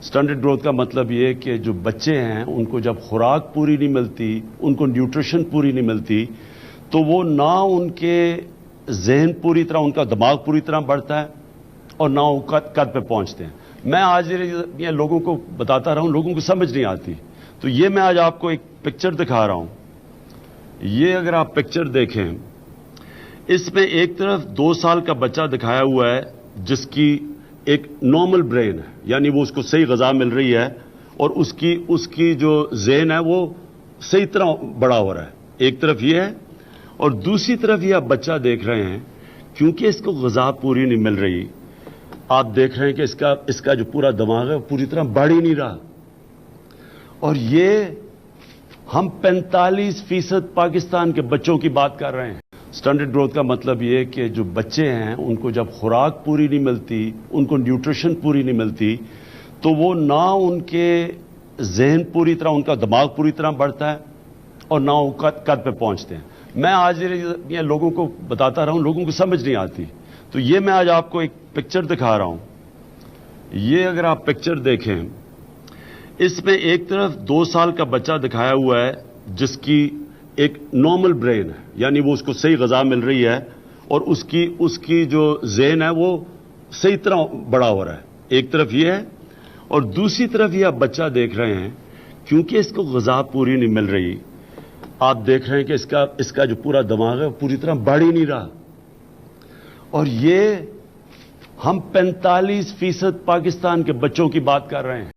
Stunted growth का मतलब ये है कि जो बच्चे हैं उनको जब खुराक पूरी नहीं मिलती, उनको न्यूट्रिशन पूरी नहीं मिलती, तो वो ना उनके जहन पूरी तरह, उनका दिमाग पूरी तरह बढ़ता है और ना वो कद पे पहुंचते हैं। मैं आज ये लोगों को बताता रहा हूं, लोगों को समझ नहीं आती, तो ये मैं आज आपको एक पिक्चर दिखा रहा हूं। ये अगर आप पिक्चर देखें, इसमें एक तरफ 2 साल का बच्चा दिखाया हुआ है जिसकी एक नॉर्मल ब्रेन है, यानी वो उसको सही ग़िज़ा मिल रही है और उसकी जो ज़हन है वो सही तरह बड़ा हो रहा है। एक तरफ ये है और दूसरी तरफ ये आप बच्चा देख रहे हैं, क्योंकि इसको ग़िज़ा पूरी नहीं मिल रही, आप देख रहे हैं कि इसका जो पूरा दिमाग है वो पूरी तरह बढ़ ही नहीं रहा। और ये हम 45% पाकिस्तान के बच्चों की बात कर रहे हैं। स्टंटेड ग्रोथ का मतलब ये है कि जो बच्चे हैं उनको जब खुराक पूरी नहीं मिलती, उनको न्यूट्रिशन पूरी नहीं मिलती, तो वो ना उनके जहन पूरी तरह, उनका दिमाग पूरी तरह बढ़ता है और ना वो कद पे पहुंचते हैं। मैं आज ये लोगों को बताता रहा हूं, लोगों को समझ नहीं आती, तो ये मैं आज आपको एक पिक्चर दिखा रहा हूं। ये अगर आप पिक्चर देखें, इसमें एक तरफ 2 साल का बच्चा दिखाया हुआ है जिसकी एक नॉर्मल ब्रेन है, यानी वो उसको सही ग़िज़ा मिल रही है और उसकी जो ज़हन है वो सही तरह बड़ा हो रहा है। एक तरफ ये है और दूसरी तरफ ये आप बच्चा देख रहे हैं, क्योंकि इसको ग़िज़ा पूरी नहीं मिल रही, आप देख रहे हैं कि इसका जो पूरा दिमाग है वो पूरी तरह बढ़ ही नहीं रहा। और ये हम 45% पाकिस्तान के बच्चों की बात कर रहे हैं।